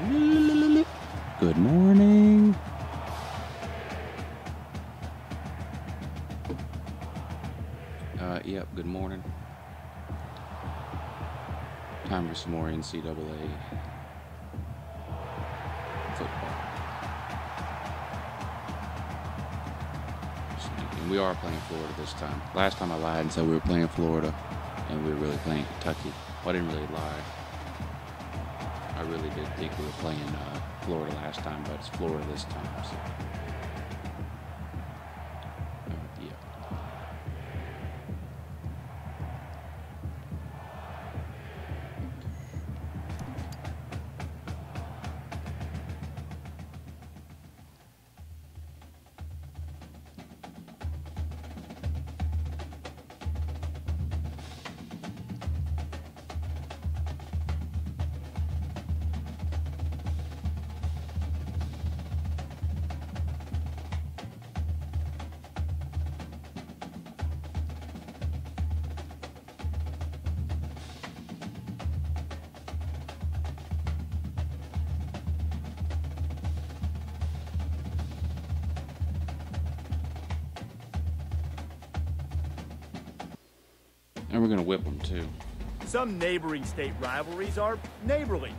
Good morning. Yep, good morning. Time for some more NCAA football. And we are playing Florida this time. Last time I lied and said we were playing Florida, and we were really playing Kentucky. Well, I didn't really lie. I really did think we were playing Florida last time, but it's Florida this time. So. Yeah. And we're going to whip them, too. Some neighboring state rivalries are neighborly.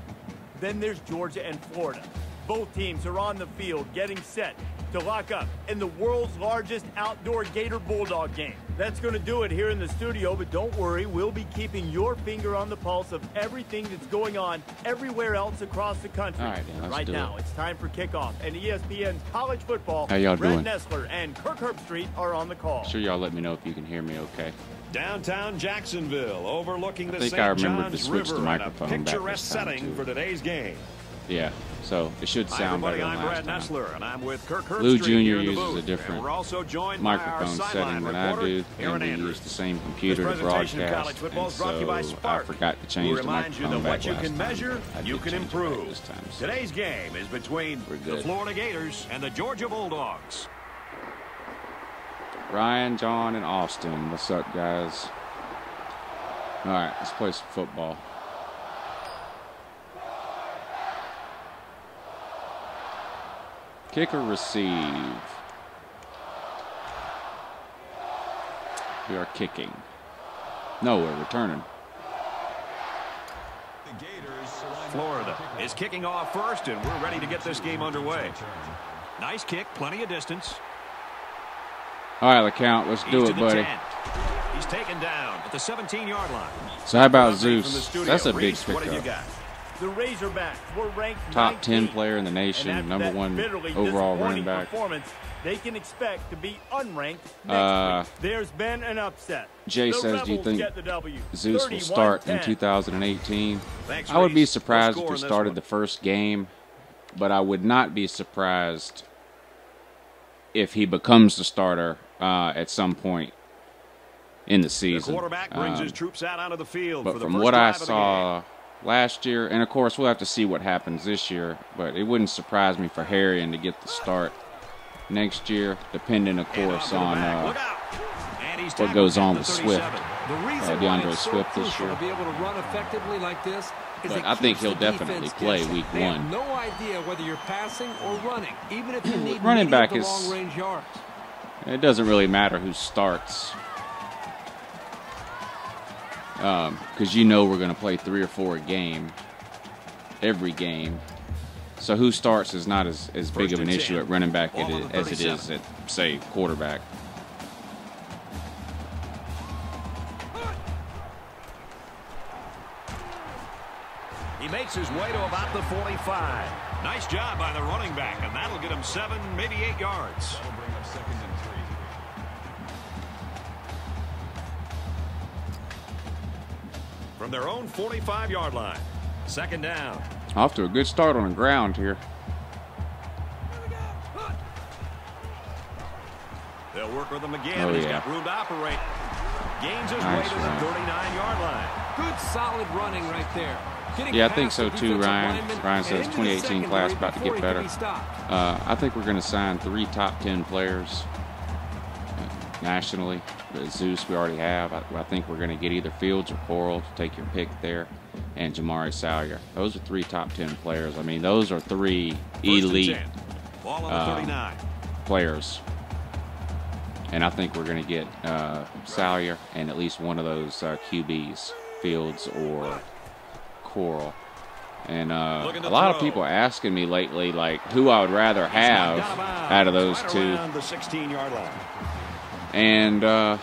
Then there's Georgia and Florida. Both teams are on the field getting set to lock up in the world's largest outdoor Gator Bulldog game. That's going to do it here in the studio, but don't worry, we'll be keeping your finger on the pulse of everything that's going on everywhere else across the country. All right, then, right now, it's time for kickoff, and ESPN's college football. How y'all doing? Brad Nessler and Kirk Herbstreit are on the call. Sure, y'all let me know if you can hear me okay. Downtown Jacksonville, overlooking the I think St. I remembered John's to switch the River, and a microphone back picturesque this time, setting too. for today's game. Yeah, so it should sound better than I'm last Brad time. Nessler, and I'm with Kirk Herbstreit Lou Jr. here in the uses booth. a different And we're also joined by our microphone sideline setting than I reporter, do, Aaron and we Andrews. use the same computer to This presentation of broadcast, college football and is brought to you by so I Spark. forgot to change We'll the remind you microphone that what back you last can time. measure, I you did can change it back improve. this time, so Today's game is between we're the good. Florida Gators and the Georgia Bulldogs. Ryan, John, and Austin. What's up, guys? All right, let's play some football. Kick or receive? We are kicking. No, we're returning. Florida is kicking off first, and we're ready to get this game underway. Nice kick, plenty of distance. All right, LeCount, let's do it, buddy. 10. He's taken down at the 17-yard line. So how about From the Zeus? studio, That's a big Reese, what have you pickup. got? The Razorbacks were ranked Top 10 19th. player in the nation, And after number that one bitterly overall running disappointing back. performance, they can expect to be unranked next week. There's been an upset. Jay The says, do you Rebels think get the W, Zeus will start in 31-10. 2018? Thanks, I would be Reese. surprised No if score he in this started one. the first game, but I would not be surprised if he becomes the starter at some point in the The season. quarterback brings his troops out onto the field But for the from first what I drive of the saw last year, and of course we'll have to see what happens this year, but it wouldn't surprise me for Harrion to get the start next year, depending, of game. course, And off to the on back. Look out. And he's what tackled goes at on the with 37. Swift. The reason why DeAndre it's so Swift this crucial year. to be able to run effectively like this is But it I think keeps he'll the definitely defense play guessing. week They have one. no idea whether you're passing or running, even if you need Running back medium is- to long-range yards. It doesn't really matter who starts, because you know we're going to play 3 or 4 a game, every game. So who starts is not as big of an and issue 10. at running back Ball on the as it is 37. at, say, quarterback. He makes his way to about the 45. Nice job by the running back, and that'll get him 7, maybe 8 yards. That'll bring up 2nd and 3. From their own 45-yard line. 2nd down. Off to a good start on the ground here. They'll work with him again. Oh, He's yeah. got room to operate. Gains his Nice way to the run. 39-yard line. Good solid running right there. Getting Yeah, I think past so the too, defensive Ryan. lineman Ryan and says into the 2018 class secondary about to before get he could better. be stopped. I think we're going to sign 3 top 10 players. nationally. The Zeus we already have. I think we're going to get either Fields or Coral. Take your pick there. And Jamari Salyer. Those are 3 top 10 players. I mean, those are 3 elite players. And I think we're going to get Salyer and at least one of those QBs, Fields or Coral. And a lot of people asking me lately, like, who I would rather have out of those 2. And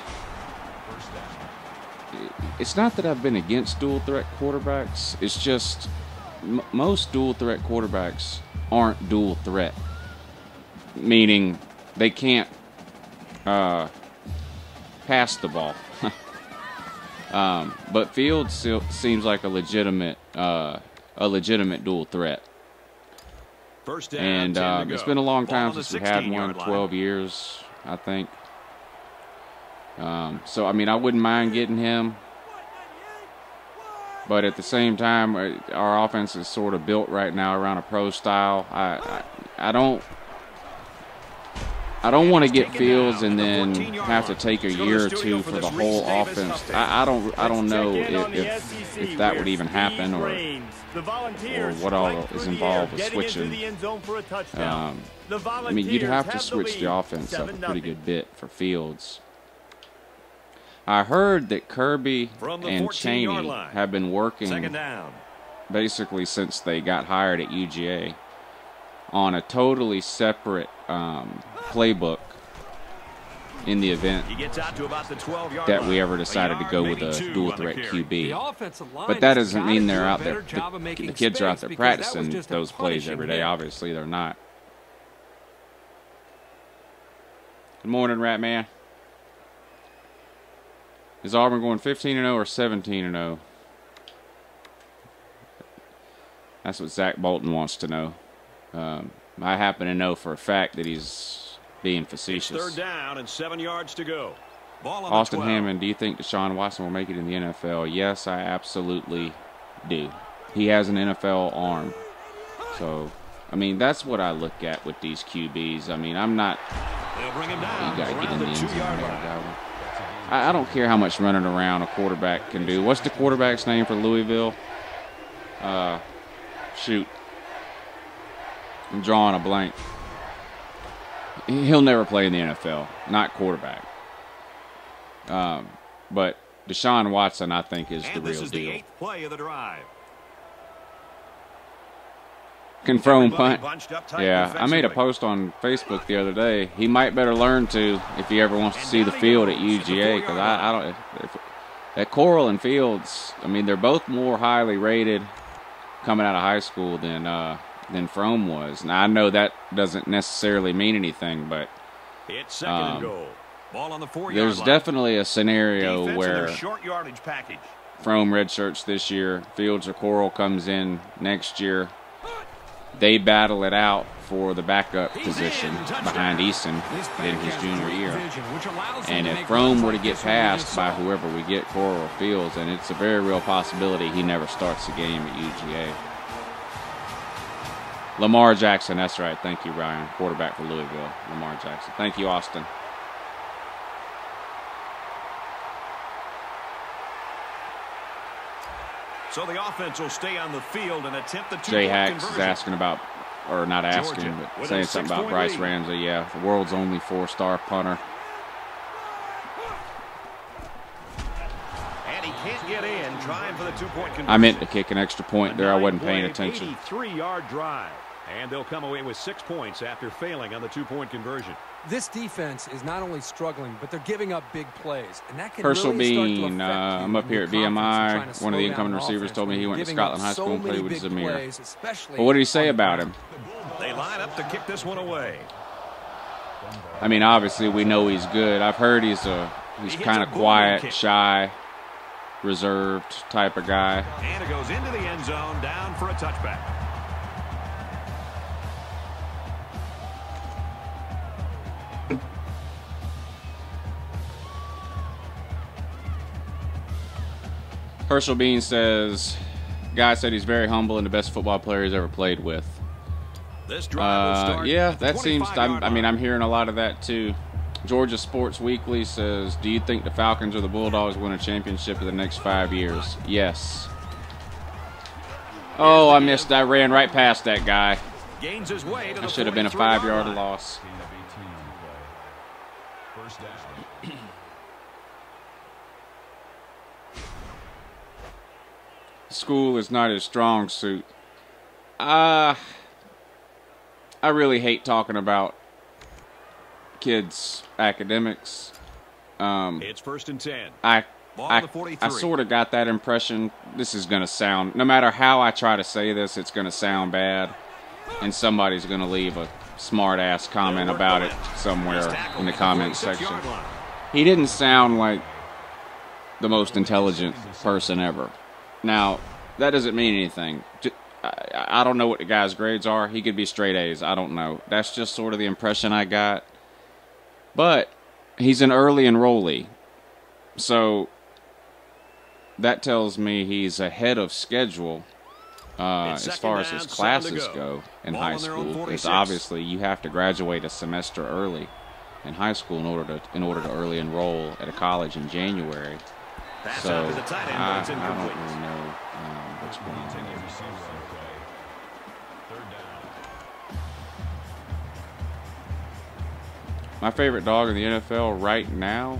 it's not that I've been against dual threat quarterbacks. It's just most dual threat quarterbacks aren't dual threat, meaning they can't pass the ball. But Fields still seems like a legitimate dual threat. And it's been a long time since we had one, 12 years, I think. So, I mean, I wouldn't mind getting him. But at the same time, our offense is sort of built right now around a pro style. I don't want to get Fields and then have to take a year or 2 for the whole offense. I don't know if that would even happen or what all is involved with switching. I mean, you'd have to switch the offense up a pretty good bit for Fields. I heard that Kirby and Chaney have been working basically since they got hired at UGA on a totally separate playbook in the event that we ever decided to go with a dual threat QB. But that doesn't mean they're out there. The kids are out there practicing those plays every day. Obviously, they're not. Good morning, Rat Man. Is Auburn going 15-0 or 17-0? That's what Zach Bolton wants to know. I happen to know for a fact that he's being facetious. 3rd down and 7 yards to go. Ball on Austin Hammond, do you think Deshaun Watson will make it in the NFL? Yes, I absolutely do. He has an NFL arm. So, I mean, that's what I look at with these QBs. I mean, I'm not... They'll bring him down. You got to get in the end zone. I don't care how much running around a quarterback can do. What's the quarterback's name for Louisville? Shoot. I'm drawing a blank. He'll never play in the NFL. Not quarterback. But Deshaun Watson, I think, is the real deal. This is the 8th play of the drive. Confirm punt. Yeah, I made a post on Facebook the other day. He might better learn to if he ever wants to see the field at UGA, because I don't. At Coral and Fields, I mean, they're both more highly rated coming out of high school than Frome was. Now I know that doesn't necessarily mean anything, but it's 2nd and goal. Ball on the 4-yard there's line. Definitely a scenario where short yardage package. Frome redshirts this year, Fields or Coral comes in next year. They battle it out for the backup position behind Eason in his junior year. And if Frome were to get passed by whoever we get, Coral or Fields, and it's a very real possibility he never starts the game at UGA. Lamar Jackson, that's right. Thank you, Ryan. Quarterback for Louisville. Lamar Jackson. Thank you, Austin. So the offense will stay on the field and attempt the 2-point Jay Hacks conversion. is asking about, or not asking, but saying something about Bryce Ramsey. Yeah, the world's only 4-star punter. And he can't get in, trying for the 2-point conversion. I meant to kick an extra point there. I wasn't paying attention. 83-yard drive. And they'll come away with 6 points after failing on the 2-point conversion. This defense is not only struggling, but they're giving up big plays. And that can Herschel really start to Bean, affect I'm up here at BMI. One of the incoming receivers told me he went to Scotland High School and played with Zamir. But what did he say about him? They line up to kick this one away. I mean, obviously we know he's good. I've heard he's kind of quiet, shy, reserved type of guy. And it goes into the end zone, down for a touchback. Herschel Bean says, guy said he's very humble and the best football player he's ever played with. This drive will start yeah, that seems, I mean, I'm hearing a lot of that too. Georgia Sports Weekly says, do you think the Falcons or the Bulldogs win a championship in the next 5 years? Yes. Oh, I missed. I ran right past that guy. Gains his way to the That should have been a 43-yard 5-yard line. loss. First down. School is not his strong suit. I really hate talking about kids' academics. It's 1st and 10. I Ball on the 43. sort of got that impression. This is going to sound, no matter how I try to say this, it's going to sound bad. And somebody's going to leave a smart-ass comment about it somewhere in the comment section. He didn't sound like the most intelligent person ever. Now, that doesn't mean anything. I don't know what the guy's grades are. He could be straight A's. I don't know. That's just sort of the impression I got. But he's an early enrollee. So that tells me he's ahead of schedule as far as his classes go in high school. Because obviously you have to graduate a semester early in high school in order to early enroll at a college in January. So I don't really know what's going on there. My favorite dog in the NFL right now,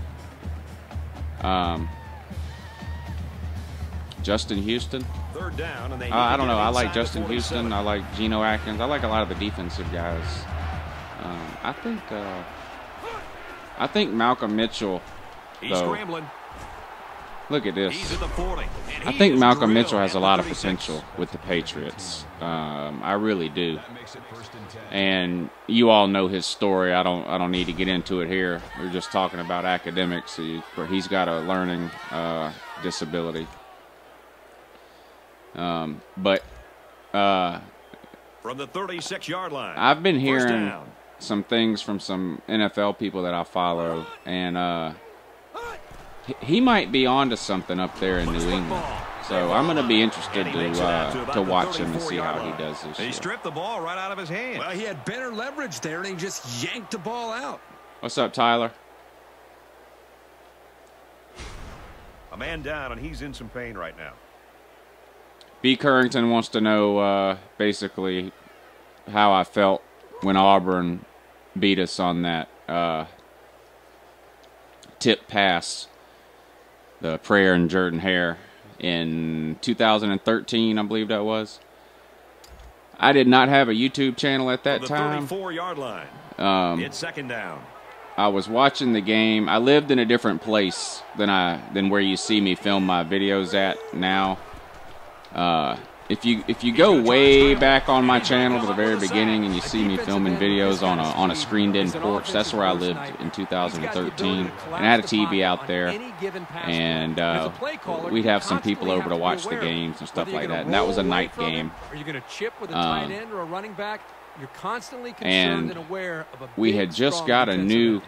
Justin Houston. Third down, and they I don't know. I like Justin Houston. I like Geno Atkins. I like a lot of the defensive guys. I think Malcolm Mitchell, He's though. scrambling. Look at this. He's at the 40. I think Malcolm Mitchell has a lot of potential with the Patriots. I really do. And you all know his story. I don't need to get into it here. We're just talking about academics. He's got a learning disability. But from the 36-yard line. I've been hearing some things from some NFL people that I follow, and he might be onto something up there in New England. So I'm going to be interested to watch him and see how he does this year. He stripped the ball right out of his hands. Well, he had better leverage there, and he just yanked the ball out. What's up, Tyler? A man down, and he's in some pain right now. B. Currington wants to know basically how I felt when Auburn beat us on that tip pass, the Prayer and Jordan Hare in 2013, I believe that was. I did not have a YouTube channel at that time. The 34-yard line. It's 2nd down. I was watching the game. I lived in a different place than where you see me film my videos at now. If you go way back on my channel to the very beginning and you see me filming videos on a screened-in porch, that's where I lived in 2013. And I had a TV out there, and we'd have some people over to watch the games and stuff like that. And that was a night game. Are you going to chip with a tight end or a running back? You're constantly concerned and aware of a we had just got a new,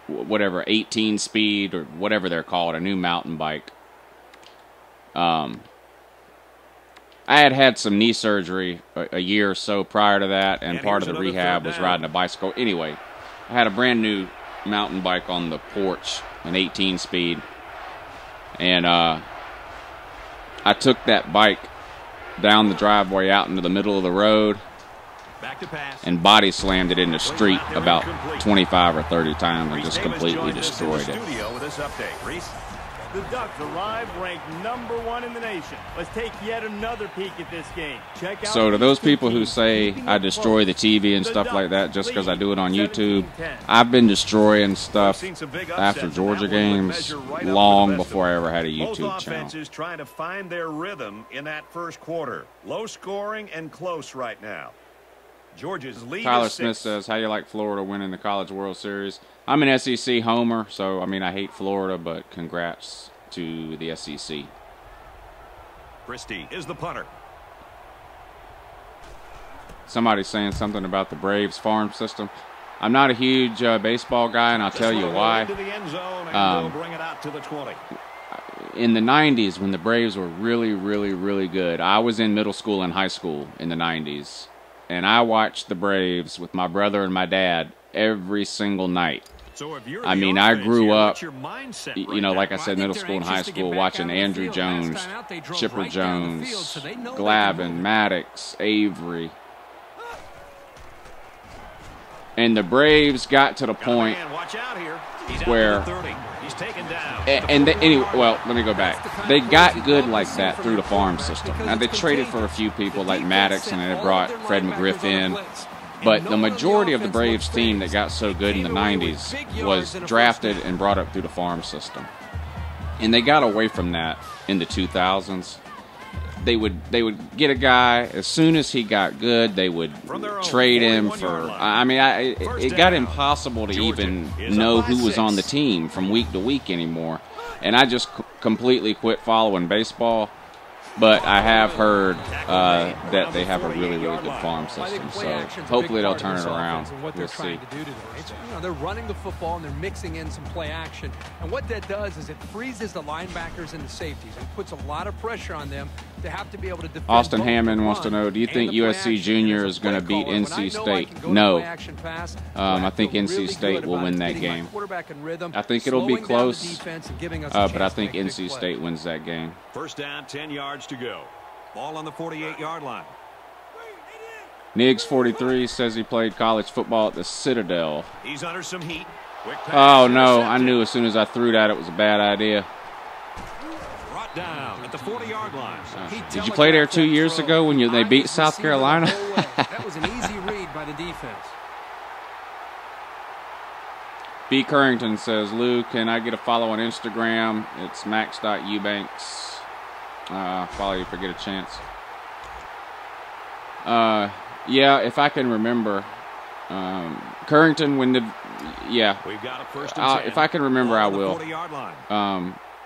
18 speed or whatever they're called, a new mountain bike. I had some knee surgery a year or so prior to that, and part of the rehab was riding a bicycle. Anyway, I had a brand new mountain bike on the porch, an 18 speed, and I took that bike down the driveway out into the middle of the road and body slammed it in the street about 25 or 30 times and just completely destroyed it. The Ducks arrive ranked #1 in the nation. Let's take yet another peek at this game. Check out so to those people who say I destroy the TV and stuff like that just because I do it on YouTube, I've been destroying stuff after Georgia games long before I ever had a YouTube channel. Offenses trying to find their rhythm in that first quarter. Low scoring and close right now. Georgia's lead Tyler is 6. Smith says, how you like Florida winning the College World Series? I'm an SEC homer, so, I mean, I hate Florida, but congrats to the SEC. Christie is the punter. Somebody's saying something about the Braves farm system. I'm not a huge baseball guy, and I'll tell you why. In the 90s, when the Braves were really, really, really good, I was in middle school and high school in the 90s, and I watched the Braves with my brother and my dad every single night. I mean, I grew up, you know, like I said, middle school and high school, watching Andrew Jones, Chipper Jones, Glavin, Maddox, Avery. And the Braves got to the point where, anyway, well, let me go back. They got good like that through the farm system. Now, they traded for a few people like Maddox, and they brought Fred McGriff in. But the majority of the Braves team that got so good in the 90s was drafted and brought up through the farm system. And they got away from that in the 2000s. They would get a guy, as soon as he got good, they would trade him for, I mean, it got impossible to even know who was on the team from week to week anymore. And I just completely quit following baseball. But I have heard that they have a really, really good farm system. So hopefully they'll turn it around. We'll see. They're running the football and they're mixing in some play action. And what that does is it freezes the linebackers and the safeties and puts a lot of pressure on them to have to be able to defend. Austin Hammond wants to know, do you think USC Junior is going to beat NC State? No. I think NC State will win that game. I think it'll be close, but I think NC State wins that game. First down, 10 yards to go. Ball on the 48-yard line. Niggs 43 says he played college football at the Citadel. He's under some heat. Oh no, I knew as soon as I threw that it was a bad idea. Brought down at the 40-yard line. Did you play there 2 years ago when they beat South Carolina? That was an easy read by the defense. B. Currington says, Lou, can I get a follow on Instagram? It's max.ubanks. Follow you if I get a chance. Yeah, if I can remember. Currington, when the... Yeah. We've got a first and 10. If I can remember, I will.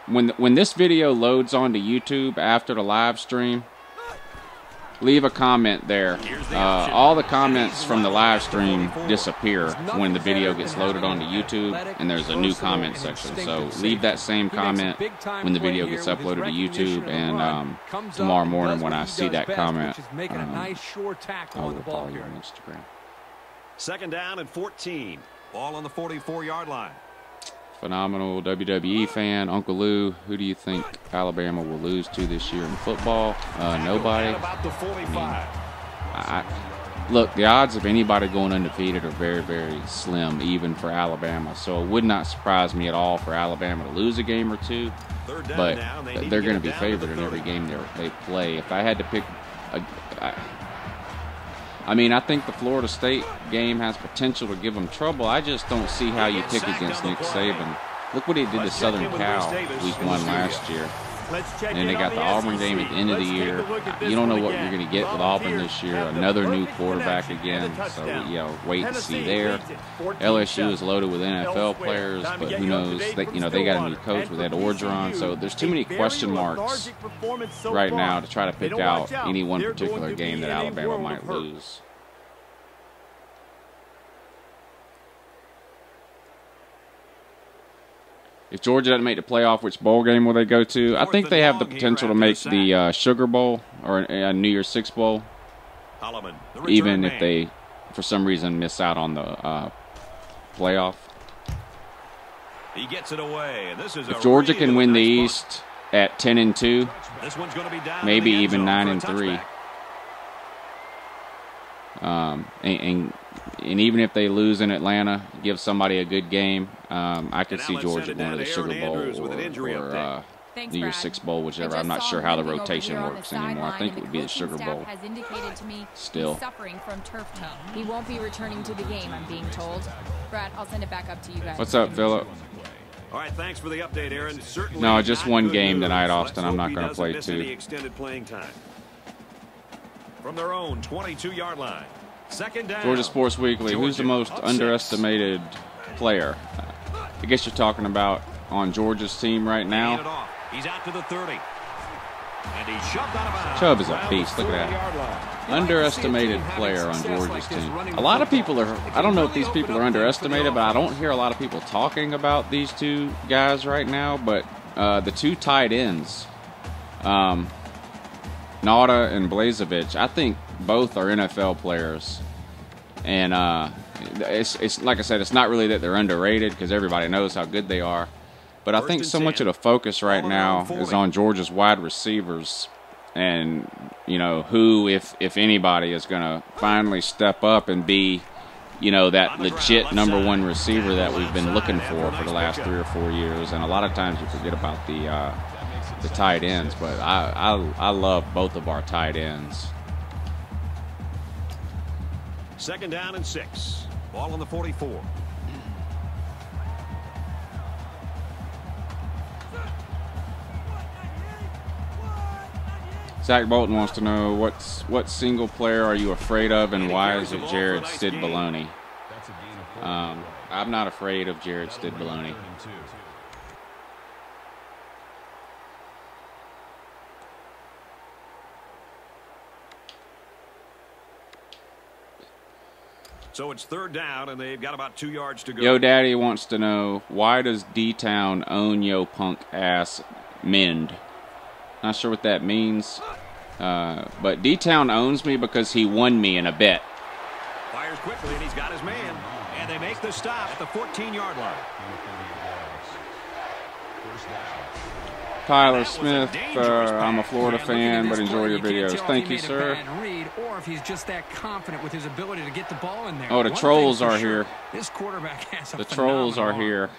When this video loads onto YouTube after the live stream, leave a comment there. All the comments from the live stream disappear when the video gets loaded onto YouTube, and there's a new comment section. So leave that same comment when the video gets uploaded to YouTube, and tomorrow morning when I see that comment, I will follow you on Instagram. Second down and 14. Ball on the 44-yard line. Phenomenal WWE fan, Uncle Lou. Who do you think Alabama will lose to this year in football? Nobody. Look, the odds of anybody going undefeated are very, very slim, even for Alabama. So it would not surprise me at all for Alabama to lose a game or two. But they're going to be favored in every game they play. If I had to pick, I mean, I think the Florida State game has potential to give them trouble. I just don't see how you pick against Nick Saban. Look what he did to Southern Cal week 1 last year. And then they got the Auburn game at the end of the year. You don't know what you're going to get with Auburn this year. Another new quarterback again. So, you know, wait and see there. LSU is loaded with NFL players, but who knows? They got a new coach with Ed Orgeron. So there's too many question marks right now to try to pick out any one particular game that Alabama might lose. If Georgia doesn't make the playoff, which bowl game will they go to? I think they have the potential to make the Sugar Bowl or a New Year's Six Bowl, even if they, for some reason, miss out on the playoff. He gets it away. If Georgia can win the East at 10-2, maybe even 9-3, and even if they lose in Atlanta, give somebody a good game, I could see Georgia going to the Sugar Bowl or New Year's Six Bowl, whichever. I'm not sure how the rotation works anymore. I think it would be the Sugar Bowl. Still. Suffering from turf toe. He won't be returning to the game, I'm being told. Brad, I'll send it back up to you guys. What's up, Philip? All right, thanks for the update, Aaron. Certainly no, just one game tonight, Austin. I'm not going to play two. Extended playing time. From their own 22-yard line. Second down. Georgia Sports Weekly. Who's the most underestimated player? I guess you're talking about on Georgia's team right now. He's out to the 30. And he's shoved out of bounds. Chubb is a beast. Look at that. Underestimated player on Georgia's team. A lot of people are, I don't know if these people are underestimated, but I don't hear a lot of people talking about these two guys right now. But the two tight ends, Ncaa and Blazevich, I think both are NFL players. And it's like I said, it's not really that they're underrated because everybody knows how good they are. But I think so much of the focus right now is on Georgia's wide receivers and, you know, who, if anybody, is going to finally step up and be, you know, that legit #1 receiver that we've been looking for the last 3 or 4 years. And a lot of times you forget about the tight ends, but I love both of our tight ends. 2nd down and 6. Ball on the 44. Zach Bolton wants to know what single player are you afraid of and why is it Jared Stidbaloney? I'm not afraid of Jared Stidbaloney. So it's 3rd down, and they've got about 2 yards to go. Yo Daddy wants to know, why does D-Town own yo punk ass mend? Not sure what that means, but D-Town owns me because he won me in a bet. Fires quickly, and he's got his man. And they make the stop at the 14-yard line. Tyler Smith, I'm a Florida fan, but enjoy your videos. Thank you, sir. Or if he's just that confident with his ability to get the ball in there. Oh, the trolls are here. This quarterback has a The trolls are here.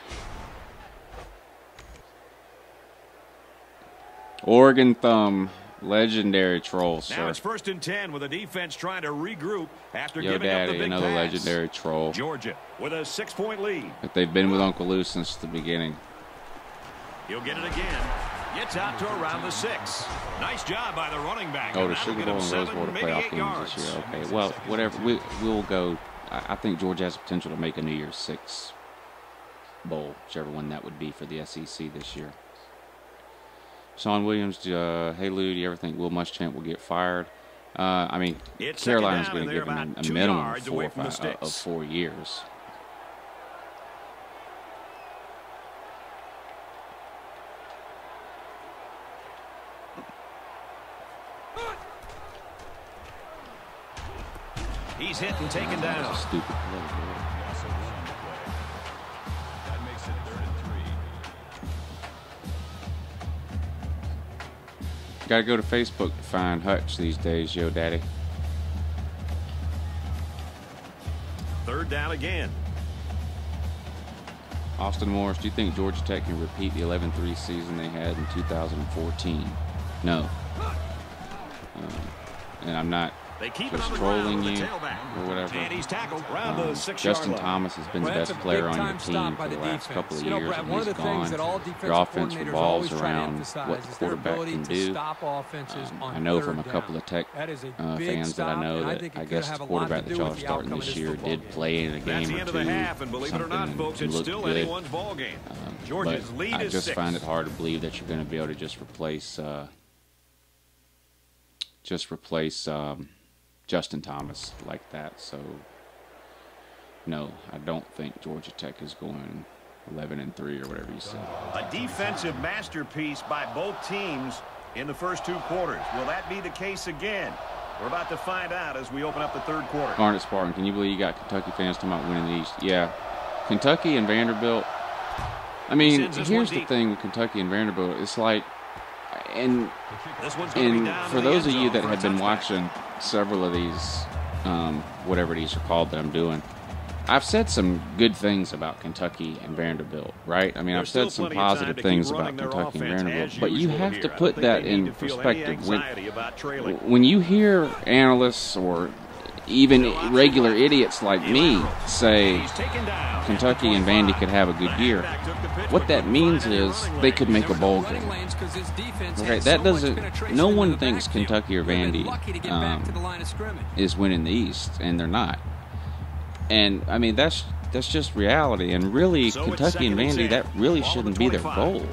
Oregon Thumb, legendary troll, sir. Now it's 1st and 10 with the defense trying to regroup after Yo giving Daddy, up the big another pass. legendary troll. Georgia with a 6-point lead. But they've been with Uncle Lou since the beginning. He'll get it again. Gets out to around the 6. Nice job by the running back. Oh, the Sugar Bowl and Rose Bowl playoff games this year. Okay, well, whatever. We'll go. I think Georgia has the potential to make a New Year's 6 bowl, whichever one that would be for the SEC this year. Sean Williams, hey Lou, do you ever think Will Muschamp will get fired? I mean, Carolina's going to give him a minimum of 4 years. He's hit and taken down. That's a stupid play, boy. Gotta go to Facebook to find Hutch these days, yo daddy. 3rd down again. Austin Morris, do you think Georgia Tech can repeat the 11-3 season they had in 2014? No. And I'm not just trolling you or whatever. And he's tackled around the 6-yard Justin line. Thomas has been the best player on your team for the last couple of years, and he's gone. Your offense revolves around what the quarterback can do. I know from a couple of Tech fans that I know that I guess the quarterback that y'all are starting this year did play in a game or two, something looked good. But I just find it hard to believe that you're going to be able to just replace Justin Thomas like that. So no, I don't think Georgia Tech is going 11-3 or whatever you said. A defensive masterpiece by both teams in the first 2 quarters. Will that be the case again? We're about to find out as we open up the 3rd quarter. Garnet Spartan, can you believe you got Kentucky fans talking about winning the East? Yeah, Kentucky and Vanderbilt. I mean, here's the thing with Kentucky and Vanderbilt. It's like, and for those of you that have been watching several of these, whatever these are called that I'm doing, I've said some good things about Kentucky and Vanderbilt, right? I mean, I've said some positive things about Kentucky and Vanderbilt, but you have to put that in perspective. When you hear analysts or even regular idiots like me say Kentucky and Vandy could have a good year, what that means is they could make a bowl game. Okay, that doesn't. No one thinks Kentucky or Vandy is winning the East, and they're not. And I mean, that's just reality. And really, Kentucky and Vandy, that really shouldn't be their goal.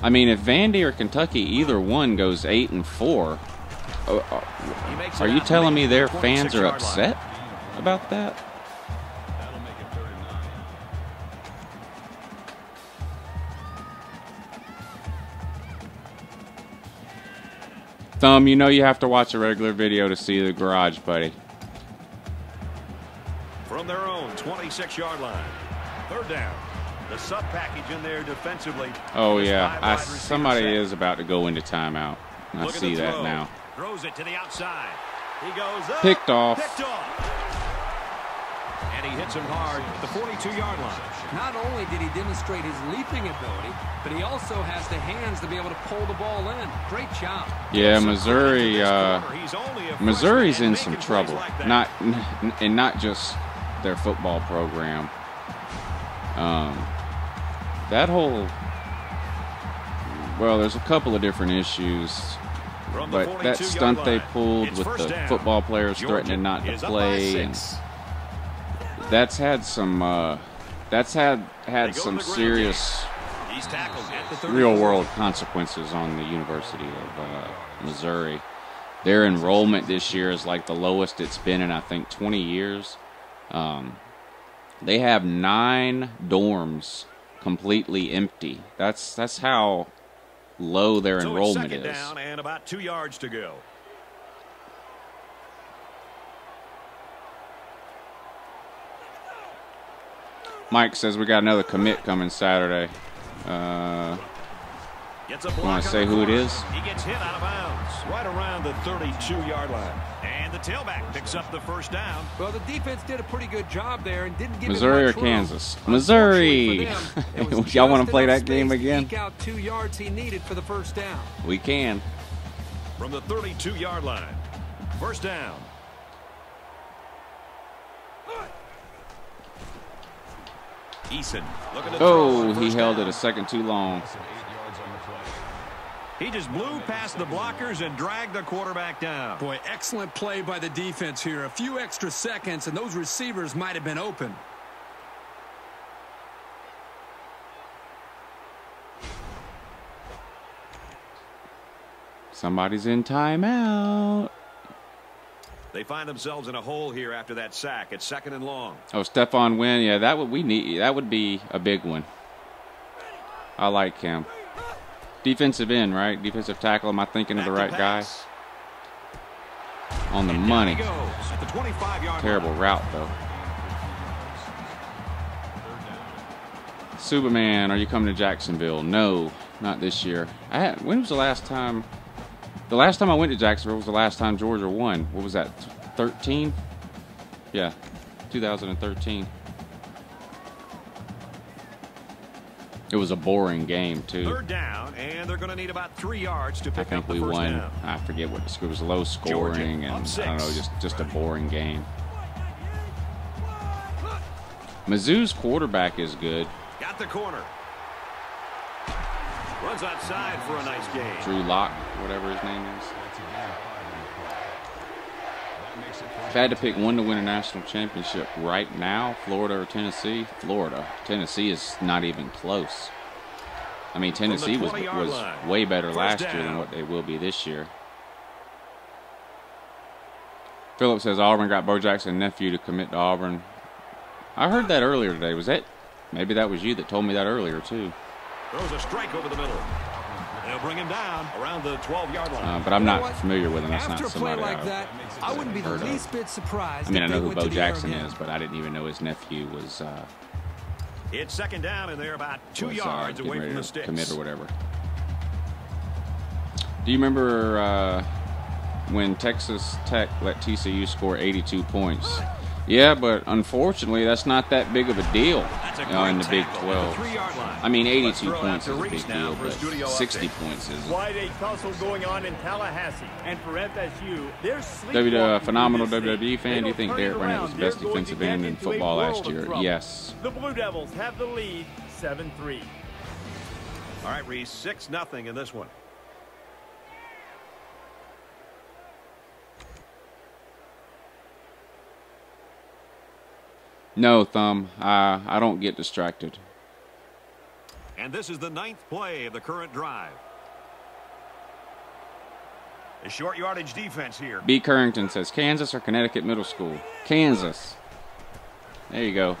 I mean, if Vandy or Kentucky, either one goes 8-4, are you telling me their fans are upset about that? Thumb, you know you have to watch a regular video to see the garage, buddy. From their own 26-yard line. Third down. The sub package in there defensively. Oh yeah, somebody is about to go into timeout. I see that now. Throws it to the outside. He goes up. Picked off. And he hits him hard at the 42-yard line. Not only did he demonstrate his leaping ability, but he also has the hands to be able to pull the ball in. Great job. Yeah, Missouri. Missouri's in some trouble. Not just their football program. That whole, well, there's a couple of different issues, but that stunt they pulled with the football players threatening not to play, and that's had some serious real-world consequences on the University of Missouri. Their enrollment this year is like the lowest it's been in, I think, 20 years. They have 9 dorms completely empty. That's how low their enrollment is. Down and about 2 yards to go. Mike says we got another commit coming Saturday. You want to say who it is? He gets hit out of bounds right around the 32-yard line. And the tailback picks up the first down. Well, the defense did a pretty good job there and didn't give Missouri or Kansas? Missouri. Y'all want to play that game again? Out 2 yards he needed for the first down. We can. From the 32-yard line. First down. Eason. Oh, he held it a second too long. He just blew past the blockers and dragged the quarterback down. Boy, excellent play by the defense here. A few extra seconds, and those receivers might have been open. Somebody's in timeout. They find themselves in a hole here after that sack. It's second and long. Oh, Stephon Wynn. Yeah, that would be a big one. I like him. Defensive end, right? Defensive tackle. Am I thinking of the right guy? On the money. At the 25-yard Terrible route, though. Superman, are you coming to Jacksonville? No, not this year. When was the last time? The last time I went to Jacksonville was the last time Georgia won. What was that, 13? Yeah, 2013. It was a boring game, too. Third down, and they're going to need about 3 yards to pick up the first down. I think we won. I forget what the score was. Low scoring, and I don't know, just a boring game. Mizzou's quarterback is good. Got the corner. Runs outside for a nice gain. Drew Lock, whatever his name is. If I had to pick one to win a national championship right now, Florida or Tennessee, Florida. Tennessee is not even close. I mean, Tennessee was way better last year than what they will be this year. Philip says Auburn got Bo Jackson's nephew to commit to Auburn. I heard that earlier today. Was that? Maybe that was you that told me that earlier, too. Throws a strike over the middle. They'll bring him down around the 12-yard line. But I'm not familiar with him. That's not somebody like that, I wouldn't be the least bit surprised. I mean, I know who Bo Jackson is, but I didn't even know his nephew was. It's second down, and they're about 2 yards away from the sticks. Commit or whatever. Do you remember when Texas Tech let TCU score 82 points? Yeah, but unfortunately, that's not that big of a deal in the Big 12. I mean, 82 points is a big deal, but 60 points isn't. Quite a tussle going on in Tallahassee, and for FSU, they're phenomenal WWE fan. Do you think Derek Burnett was the best defensive end in football last year? Yes. The Blue Devils have the lead, 7-3. All right, Reese, 6-0 in this one. No, Thumb. I don't get distracted. And this is the 9th play of the current drive. A short yardage defense here. B. Currington says, Kansas or Connecticut Middle School? Kansas. There you go.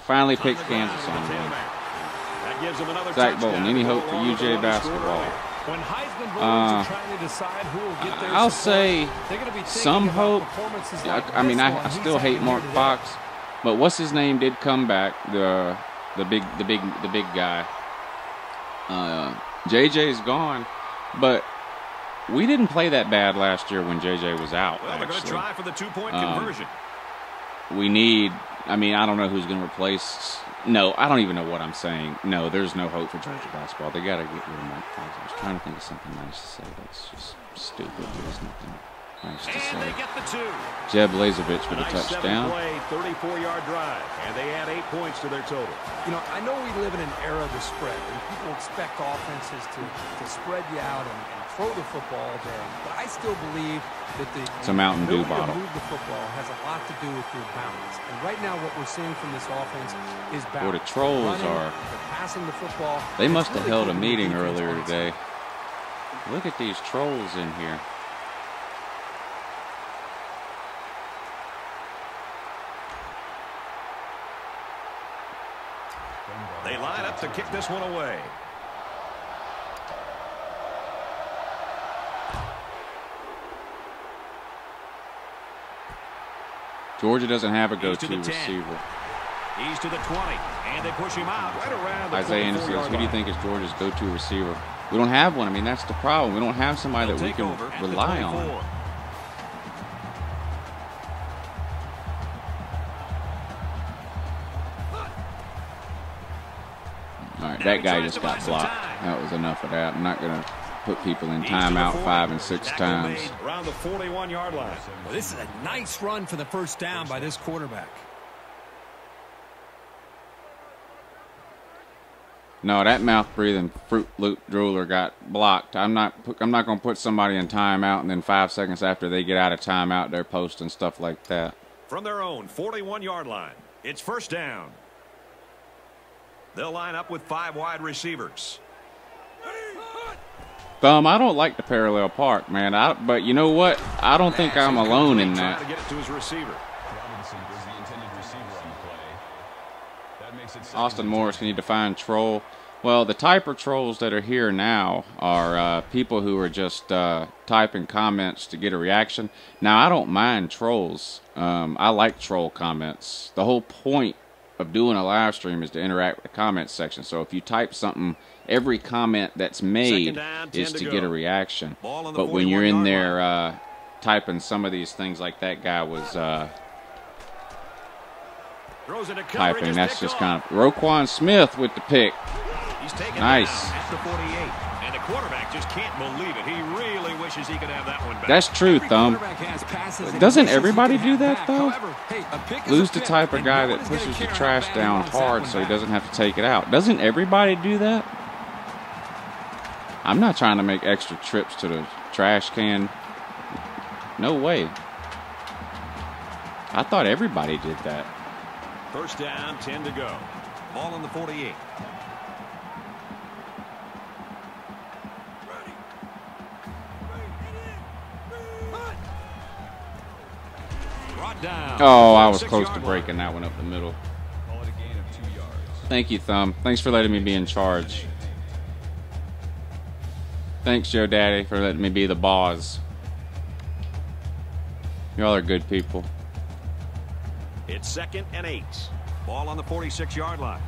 Finally picked Kansas on one. That gives them another Zach Bolton, any hope for UJ basketball? When Heisman voters are trying to decide who will get their I'll support, say they're going to be some hope. Like I mean, I I still hate Mark Fox, but what's his name did come back. The big guy. JJ's gone, but we didn't play that bad last year when JJ was out. Well, they're going to try for the 2-point conversion. We need. I mean, I don't know who's going to replace. No, I don't even know what I'm saying. No, there's no hope for Georgia basketball. They got to get rid of Mark Fox. I was trying to think of something nice to say. That's just stupid. There's nothing nice to say. They get the 2. Jeb Blazevich with a touchdown. 34-yard drive, and they add 8 points to their total. You know, I know we live in an era of the spread, and people expect offenses to spread you out and throw the football all day. But I still believe that it's a Mountain Dew bottle. Move the football has a lot to do with your balance. And right now, what we're seeing from this offense is balance. Where the trolls are. Passing the football. They must have held a meeting earlier today. Look at these trolls in here. They line up to kick this one away. Georgia doesn't have a go-to receiver. He's to the 20, and they push him out right around the Isaiah Anderson says, who do you think is Georgia's go-to receiver? We don't have one. I mean, that's the problem. We don't have somebody that we can rely on. All right, that guy just got blocked. That was enough of that. I'm not going to put people in timeout 5 and 6 times. Around the 41-yard line. Well, this is a nice run for the first down by this quarterback. No, that mouth-breathing Fruit Loop drooler got blocked. I'm not going to put somebody in timeout and then 5 seconds after they get out of timeout, they're posting stuff like that. From their own 41-yard line, it's first down. They'll line up with 5 wide receivers. Thumb, I don't like the parallel park, man. But you know what? I don't think I'm alone in that. To get it to his receiver. Austin Morris, need to find troll. Well, the type of trolls that are here now are people who are just typing comments to get a reaction. Now, I don't mind trolls. I like troll comments. The whole point of doing a live stream is to interact with the comment section. So if you type something, every comment that's made is to get a reaction. But when you're in there typing some of these things like that guy was typing, that's just kind of Roquan Smith with the pick. Nice. At the 48. And the quarterback just can't believe it. He really wishes he could have that one back. That's true, Thumb. Doesn't everybody do that, though? Lou's the type of guy that pushes the trash down hard so he doesn't have to take it out. Doesn't everybody do that? I'm not trying to make extra trips to the trash can. No way. I thought everybody did that. First down, 10 to go. Ball on the 48. Oh, I was close to breaking that one up the middle. Thank you, Thumb. Thanks for letting me be in charge. Thanks, Joe Daddy, for letting me be the boss. Y'all are good people. It's 2nd and 8. Ball on the 46-yard line.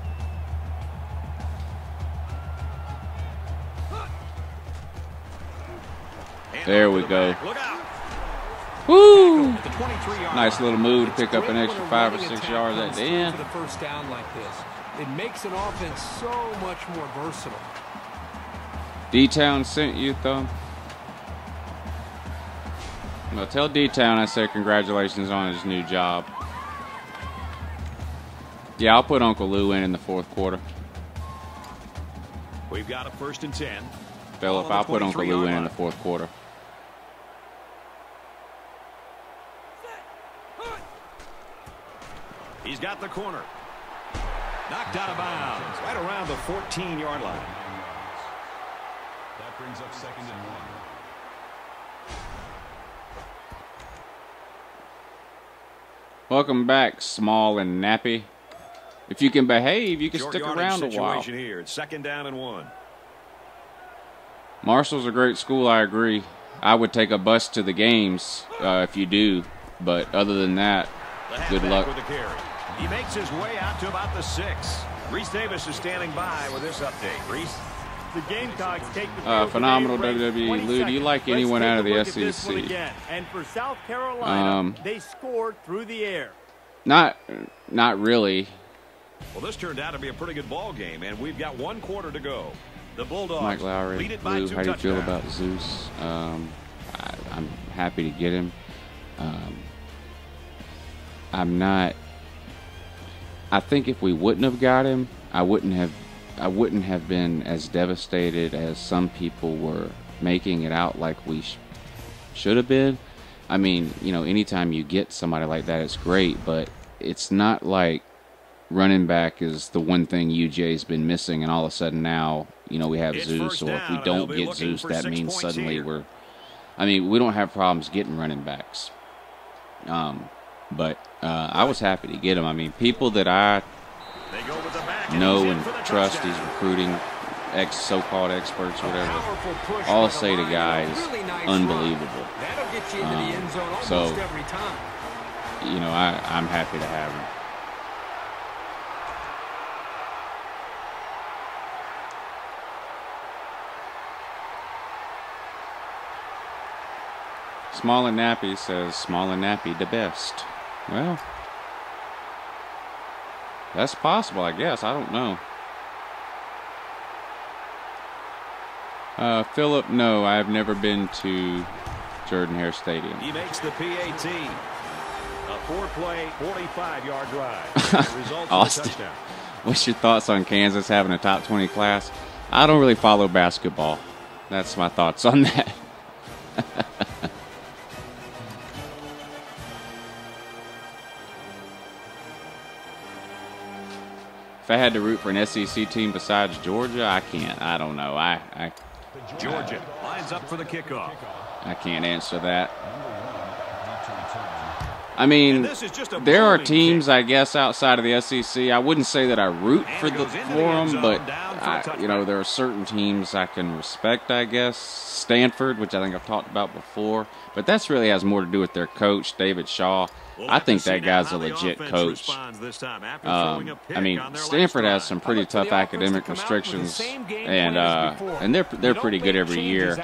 There we go. Look out. Woo! Nice little move to pick up an extra 5 or 6 yards at the end. For the first down like this, it makes an offense so much more versatile. D-Town sent you, Thumb. Well, tell D-Town I said congratulations on his new job. Yeah, I'll put Uncle Lou in the 4th quarter. We've got a 1st and 10. Philip, I'll put Uncle Lou in the 4th quarter. He's got the corner. Knocked out of bounds. Right around the 14-yard line. That brings up 2nd and 1. Welcome back, Small and Nappy. If you can behave, you can stick around a while. Here. It's 2nd down and 1. Marshall's a great school, I agree. I would take a bus to the games if you do, but other than that, good luck. With the carry. He makes his way out to about the 6. Reese Davis is standing by with this update. Reese? The Gamecocks take the field phenomenal today, WWE. Lou, do you like anyone out of the SEC? And for South Carolina, they scored through the air. Not really. Well, this turned out to be a pretty good ball game, and we've got 1 quarter to go. The Bulldogs Mike Lowry, lead it by Lou, 2 how do you feel touchdowns. about Zeus? I'm happy to get him. I'm not. I think if we wouldn't have got him, I wouldn't have been as devastated as some people were making it out like we should have been. I mean, you know, anytime you get somebody like that, it's great, but it's not like running back is the one thing UJ's been missing, and all of a sudden now, you know, we have Zeus, or if we don't get Zeus, that means suddenly we're. I mean, we don't have problems getting running backs. But I was happy to get him. I mean, people that I know and trust, these recruiting so-called experts, whatever, all say the guy is unbelievable. So, you know, I'm happy to have him. Small and Nappy says, Small and Nappy the best. Well, that's possible, I guess. I don't know. Philip, no, I have never been to Jordan-Hare Stadium. He makes the PAT. A 4-play, 45-yard drive. Austin, what's your thoughts on Kansas having a top 20 class? I don't really follow basketball. That's my thoughts on that. If I had to root for an SEC team besides Georgia, I can't. I don't know. Georgia lines up for the kickoff. I can't answer that. I mean, there are teams, I guess, outside of the SEC. I wouldn't say that I root for them, but you know, there are certain teams I can respect, I guess. Stanford, which I think I've talked about before, but that's really has more to do with their coach, David Shaw. I think that guy's a legit coach. I mean, Stanford has some pretty tough academic restrictions, and they're pretty good every year.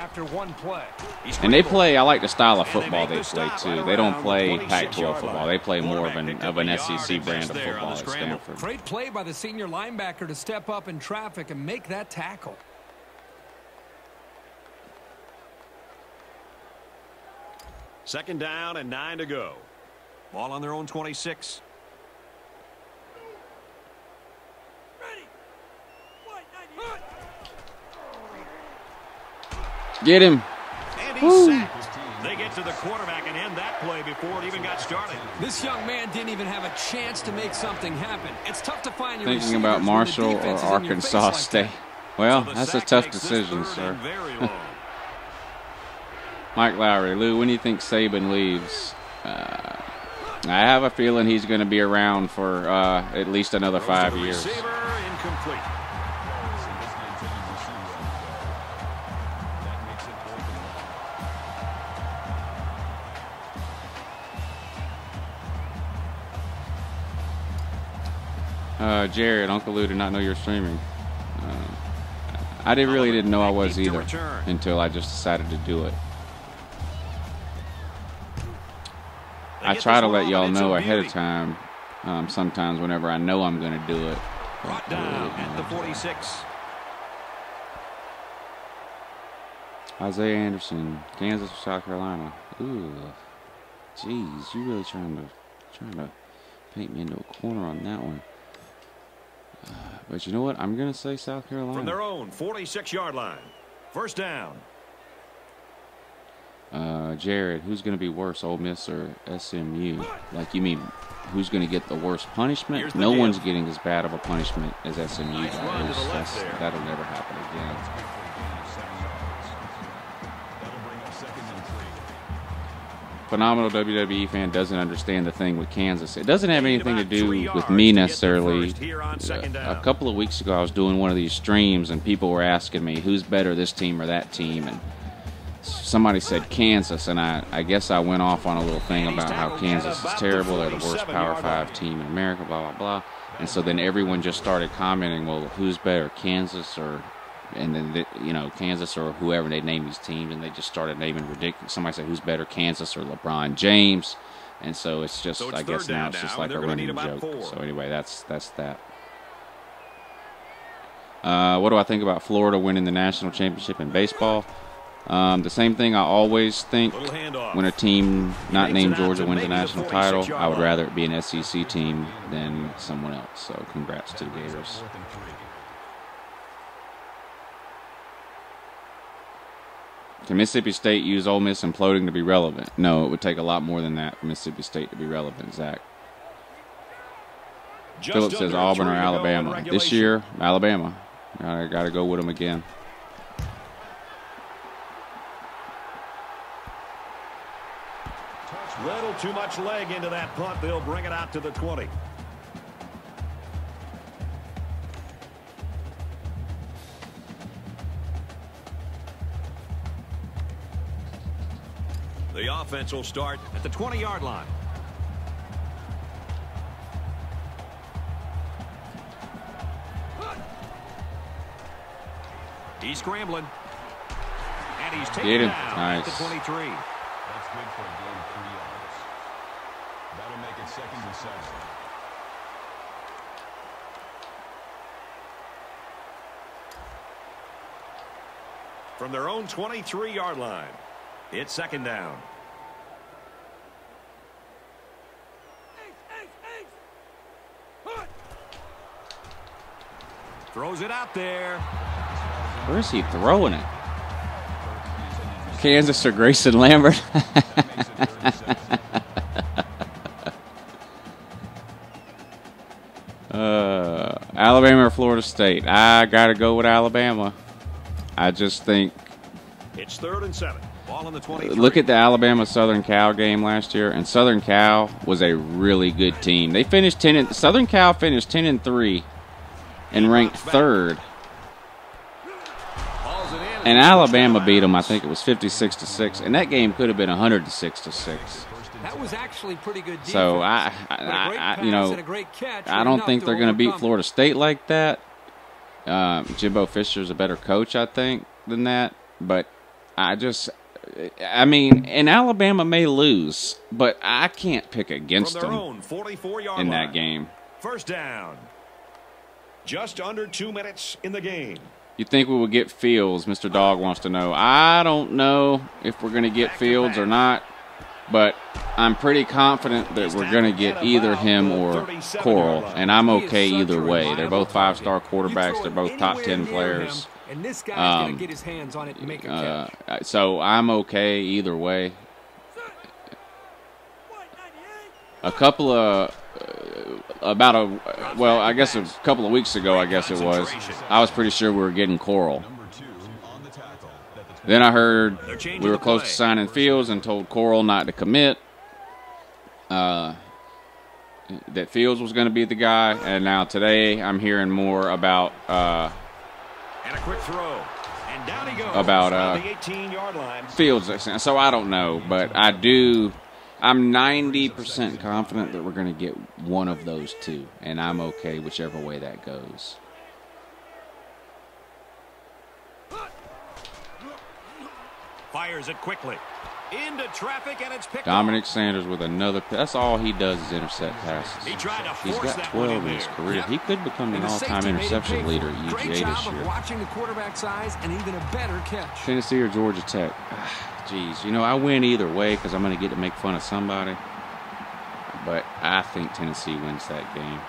And they play. I like the style of football they play too. They don't play Pac-12 football. They play more of an SEC brand of football at Stanford. Great play by the senior linebacker to step up in traffic and make that tackle. Second down and 9 to go. Ball on their own 26. Get him. And he's sacked. They get to the quarterback and end that play before it even got started. This young man didn't even have a chance to make something happen. It's tough to find your Thinking about Marshall or Arkansas State. Well, that's a tough decision, sir. Mike Lowry, Lou, when do you think Saban leaves? I have a feeling he's going to be around for at least another 5 years. Incomplete. Jared, Uncle Lou did not know you were streaming. I really didn't know I was either until I just decided to do it. I try to let y'all know ahead of time. Sometimes whenever I know I'm going to do it. Brought down at the 46. Isaiah Anderson, Kansas or South Carolina. Ooh, jeez, you really trying to paint me into a corner on that one. But you know what? I'm going to say South Carolina. From their own 46-yard line. First down. Jared, who's going to be worse, Ole Miss or SMU? Like, you mean who's going to get the worst punishment? No one's getting as bad of a punishment as SMU does. That'll never happen again. phenomenal WWE fan doesn't understand the thing with Kansas. It doesn't have anything to do with me necessarily. A couple of weeks ago, I was doing one of these streams, and people were asking me, who's better, this team or that team? And somebody said Kansas, and I guess I went off on a little thing about how Kansas is terrible. They're the worst Power 5 team in America, blah, blah, blah. And so then everyone just started commenting, well, who's better, Kansas or... And then, you know, Kansas or whoever, they name these teams, and they just started naming ridiculous. Somebody said, who's better, Kansas or LeBron James? And so it's just, I guess now it's just like a running joke. So anyway, that's that. What do I think about Florida winning the national championship in baseball? The same thing I always think when a team not named Georgia wins a national title. I would rather it be an SEC team than someone else. So congrats to the Gators. Can Mississippi State use Ole Miss imploding to be relevant? No, it would take a lot more than that for Mississippi State to be relevant, Zach. Philip says Auburn or Alabama. This year, Alabama. I got to go with them again. Little too much leg into that punt. They'll bring it out to the 20. The offense will start at the 20-yard line. He's scrambling. And he's taken down at the 23. That's good for a gain of 3 yards. That'll make it 2nd and 7. From their own 23-yard line. It's 2nd down. Throws it out there. Where is he throwing it? Kansas or Grayson Lambert? Alabama or Florida State? I got to go with Alabama. I just think... It's 3rd and 7. Ball on the 23. Look at the Alabama-Southern Cal game last year, and Southern Cal was a really good team. They finished Southern Cal finished 10-3 and ranked 3rd. And Alabama beat them. I think it was 56-6, and that game could have been 106-6. That was actually pretty good defense. So you know, I don't think they're going to beat Florida State like that. Jimbo Fisher's a better coach, I think, than that. But I mean, and Alabama may lose, but I can't pick against them in that game. 1st down. Just under 2 minutes in the game. You think we will get Fields? Mr. Dog wants to know. I don't know if we're going to get Fields or not, but I'm pretty confident that we're going to get either him or Coral, and I'm okay either way. They're both 5-star quarterbacks. They're both top 10 players. And this guy's going to get his hands on it and make a catch. So I'm okay either way. A couple of I guess a couple of weeks ago, I guess it was, I was pretty sure we were getting Coral. Then I heard we were close to signing Fields and told Coral not to commit, that Fields was going to be the guy, and now today I'm hearing more about and a quick throw. And down he goes about the 18-yard line. Fields. So I don't know, but I'm 90% confident that we're going to get one of those two, and I'm okay whichever way that goes. Fires it quickly. Into traffic, and it's picked Dominic off. Sanders with another. That's all he does is intercept passes. He tried to He's force got that 12 one in in his there. career. Yep. He could become an And the all-time safety made him interception pay leader for at it. UGA Great job this of year. watching the quarterback size and even a better catch. Tennessee or Georgia Tech? Geez, you know, I win either way because I'm going to get to make fun of somebody. But I think Tennessee wins that game.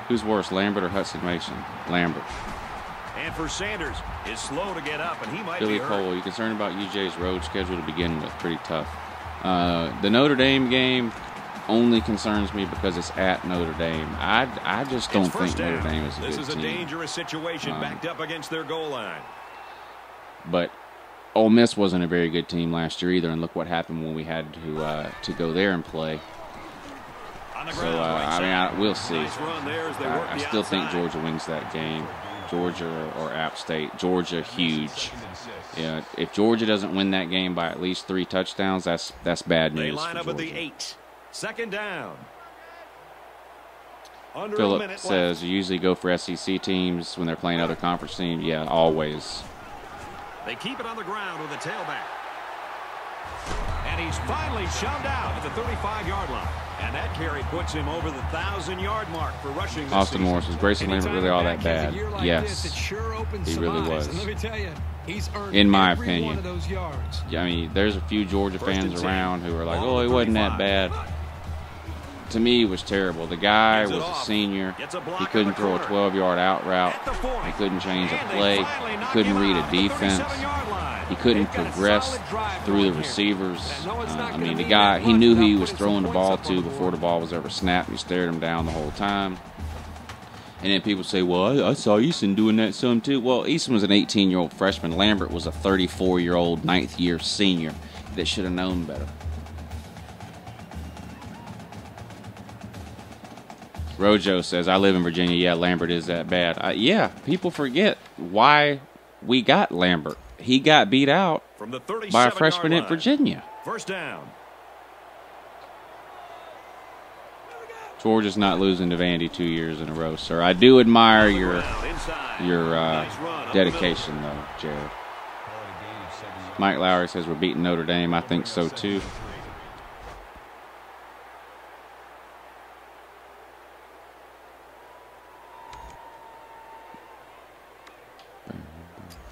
Who's worse, Lambert or Hudson Mason? Lambert. And for Sanders, is slow to get up, and he might Billy be hurt. Cole, you concerned about UGA's road schedule to begin with? Pretty tough. The Notre Dame game only concerns me because it's at Notre Dame. I just don't think Notre Dame is a good team. This is a dangerous situation backed up against their goal line. But Ole Miss wasn't a very good team last year either, and look what happened when we had to go there and play. So, I mean, we'll see. I still think Georgia wins that game. Georgia or App State. Georgia, huge. Yeah, if Georgia doesn't win that game by at least 3 touchdowns, that's bad news. They line up at the 8. Second down. Philip says you usually go for SEC teams when they're playing other conference teams. Yeah, always. They keep it on the ground with a tailback. And he's finally shoved out at the 35-yard line. And that carry puts him over the 1,000-yard mark for rushing this Austin season. Morris, was Grayson Lambert really all that bad? Yes, he really was. Let me tell you, he's earned in my every opinion. one of those yards. Yeah, I mean, there's a few Georgia fans around who are like, oh, he wasn't that bad. To me, it was terrible. The guy was a senior. He couldn't throw a 12-yard out route. He couldn't change a play. He couldn't read a defense. He couldn't progress through the receivers. I mean, the guy, he knew who he was throwing the ball to before the ball was ever snapped. He stared him down the whole time. And then people say, well, I saw Easton doing that some too. Well, Easton was an 18-year-old freshman. Lambert was a 34-year-old, 9th-year senior that should have known better. Rojo says, I live in Virginia. Yeah, Lambert is that bad. Yeah, people forget why we got Lambert. He got beat out from the by a freshman at Virginia. First down. Georgia's not losing to Vandy 2 years in a row, sir. I do admire your dedication, though, Jared. Mike Lowry says we're beating Notre Dame. I think so, too.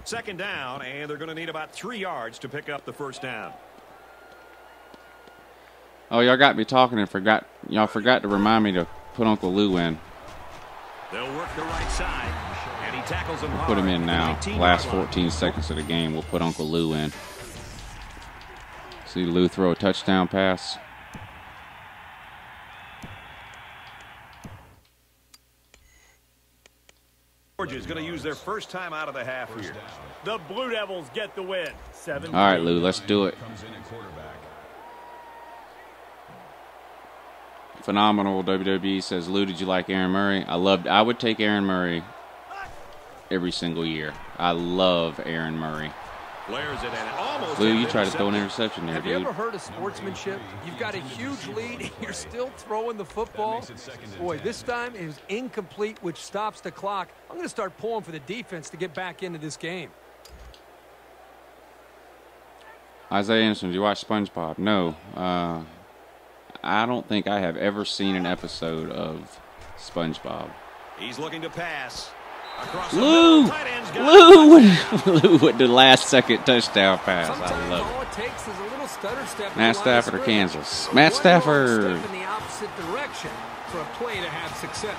Second down, and they're going to need about 3 yards to pick up the first down. Oh, y'all got me talking and y'all forgot to remind me to put Uncle Lou in. They'll work the right side, and he tackles him hard. Put him in now. Last 14 seconds of the game, we'll put Uncle Lou in. See Lou throw a touchdown pass. Georgia's going to use their first time out of the half here. The Blue Devils get the win. 7-3. All right, Lou, let's do it. Phenomenal WWE says, Lou, did you like Aaron Murray? I would take Aaron Murray every single year. I love Aaron Murray. Lou, you try to throw an interception there, dude. Have you ever heard of sportsmanship? You've got a huge lead, and you're still throwing the football. Boy, this time it was incomplete, which stops the clock. I'm going to start pulling for the defense to get back into this game. Isaiah Anderson, do you watch SpongeBob? No. I don't think I have ever seen an episode of SpongeBob. He's looking to pass. Lou with the last-second touchdown pass. I love it. Takes is a little stutter step. Matt Stafford or Kansas? Matt Stafford. Step in the opposite direction for a play to have success.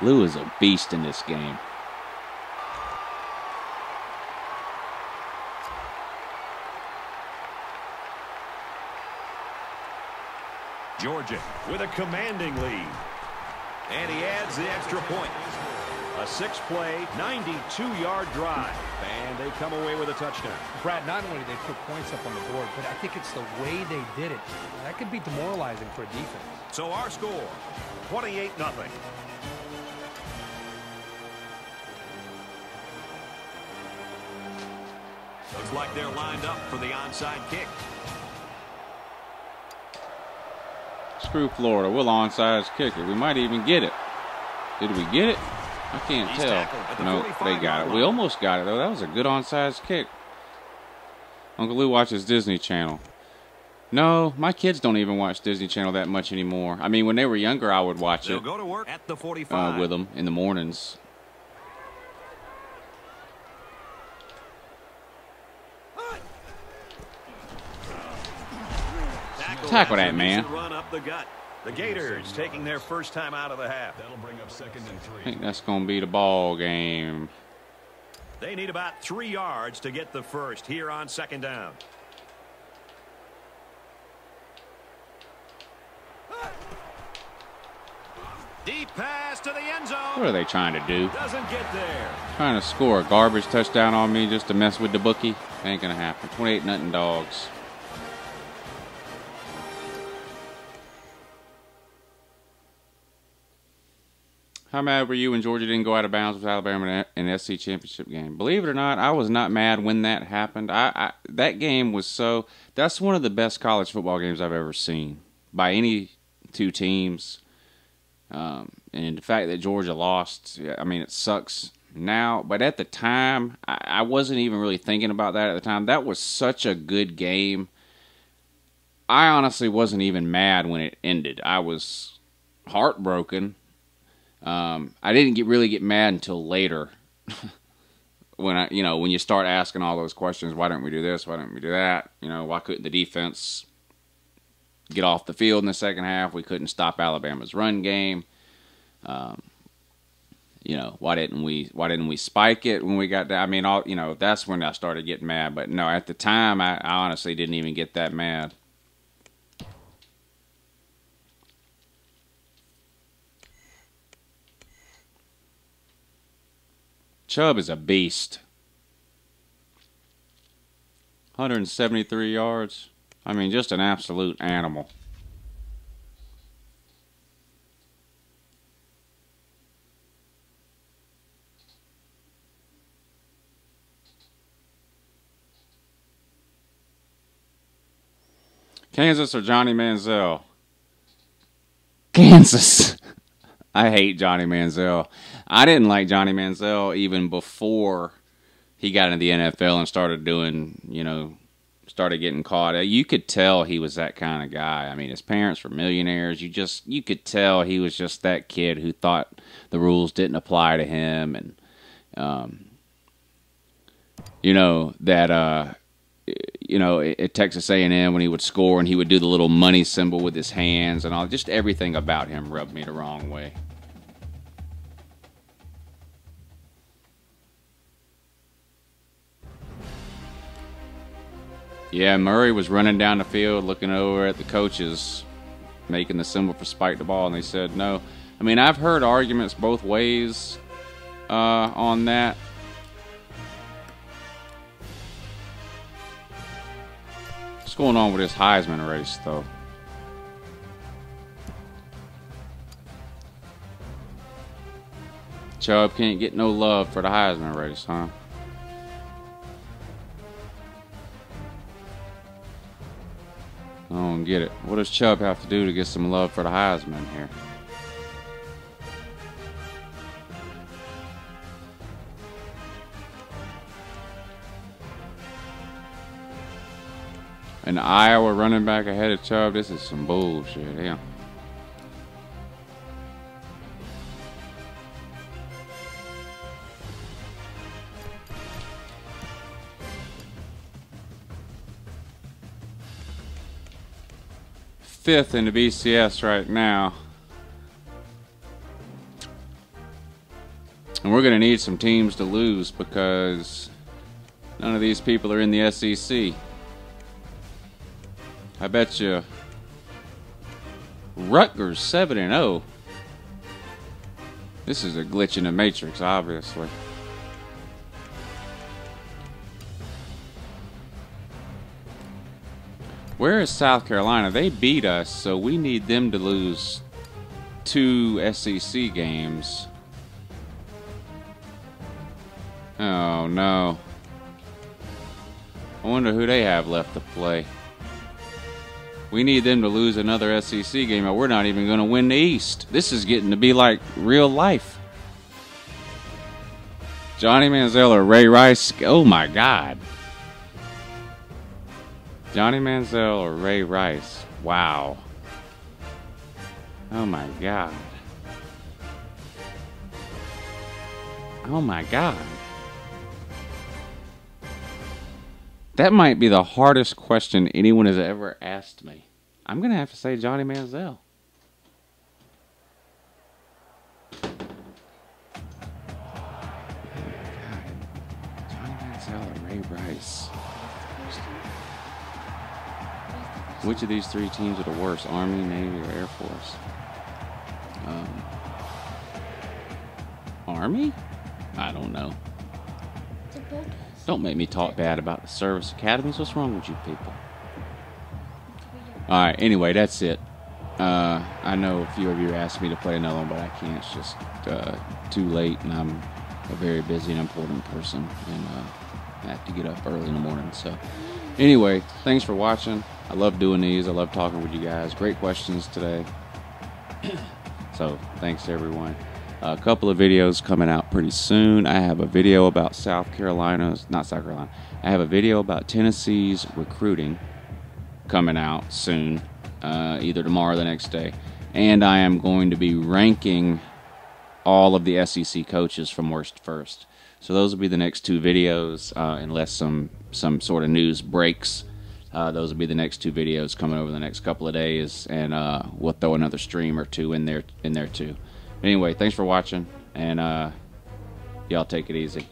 Lou is a beast in this game. Georgia with a commanding lead. And he adds the extra point. A 6-play, 92-yard drive. And they come away with a touchdown. Brad, not only did they put points up on the board, but I think it's the way they did it. That could be demoralizing for a defense. So our score, 28-0. Looks like they're lined up for the onside kick. Screw Florida. We'll onside kick it. We might even get it. Did we get it? I can't tell. No, they got it. We almost got it, though. That was a good onside kick. Uncle Lou watches Disney Channel. No, my kids don't even watch Disney Channel that much anymore. I mean, when they were younger, I would watch it go to work at the 45. with them in the mornings. Tackle that, man. Run up the gut. The Gators taking their first time out of the half. That'll bring up 2nd and 3. I think that's going to be the ball game. They need about 3 yards to get the first here on 2nd down. Deep pass to the end zone. What are they trying to do? Doesn't get there. Trying to score a garbage touchdown on me just to mess with the bookie? Ain't gonna happen. 28-0 Dogs. How mad were you when Georgia didn't go out of bounds with Alabama in the SEC championship game? Believe it or not, I was not mad when that happened. That game was so... That's one of the best college football games I've ever seen by any two teams. And the fact that Georgia lost, I mean, it sucks now. But at the time, I wasn't even really thinking about that at the time. That was such a good game. I honestly wasn't even mad when it ended. I was heartbroken. I didn't really get mad until later when when you start asking all those questions. Why don't we do this? Why don't we do that? Why couldn't the defense get off the field in the second half? We couldn't stop Alabama's run game. Why didn't we spike it when we got that? I mean, that's when I started getting mad. But no, at the time, I honestly didn't even get that mad. Chubb is a beast. 173 yards. I mean, just an absolute animal. Kansas or Johnny Manziel? Kansas. I hate Johnny Manziel. I didn't like Johnny Manziel even before he got into the NFL and started started getting caught. You could tell he was that kind of guy. I mean, his parents were millionaires. You could tell he was just that kid who thought the rules didn't apply to him. And, at Texas A&M when he would score and he would do the little money symbol with his hands and all. Just everything about him rubbed me the wrong way. Yeah, Murray was running down the field looking over at the coaches making the symbol for spike the ball, and they said no. I mean, I've heard arguments both ways on that. What's going on with this Heisman race, though? Chubb can't get no love for the Heisman race, huh? I don't get it. What does Chubb have to do to get some love for the Heisman here? An Iowa running back ahead of Chubb? This is some bullshit. Yeah. Fifth in the BCS right now. And we're going to need some teams to lose because none of these people are in the SEC. I bet you Rutgers 7-0. This is a glitch in the matrix, obviously. Where is South Carolina? They beat us, so we need them to lose 2 SEC games. Oh, no. I wonder who they have left to play. We need them to lose another SEC game, or we're not even going to win the East. This is getting to be like real life. Johnny Manziel or Ray Rice? Oh, my God. Johnny Manziel or Ray Rice? Wow. Oh, my God. Oh, my God. That might be the hardest question anyone has ever asked me. I'm going to have to say Johnny Manziel. Johnny Manziel or Ray Rice? Which of these 3 teams are the worst? Army, Navy, or Air Force? Army? I don't know. Don't make me talk bad about the service academies. What's wrong with you people? All right, anyway, that's it. I know a few of you asked me to play another one, but I can't. It's just too late, and I'm a very busy and important person, and I have to get up early in the morning. So anyway, thanks for watching. I love doing these. I love talking with you guys. Great questions today. So thanks to everyone. A couple of videos coming out pretty soon. I have a video about South Carolina's, not South Carolina. I have a video about Tennessee's recruiting coming out soon, either tomorrow or the next day. And I am going to be ranking all of the SEC coaches from worst to first. So those will be the next two videos, unless some sort of news breaks. Those will be the next two videos coming over the next couple of days, and we'll throw another stream or two in there too. Anyway, thanks for watching, and y'all take it easy.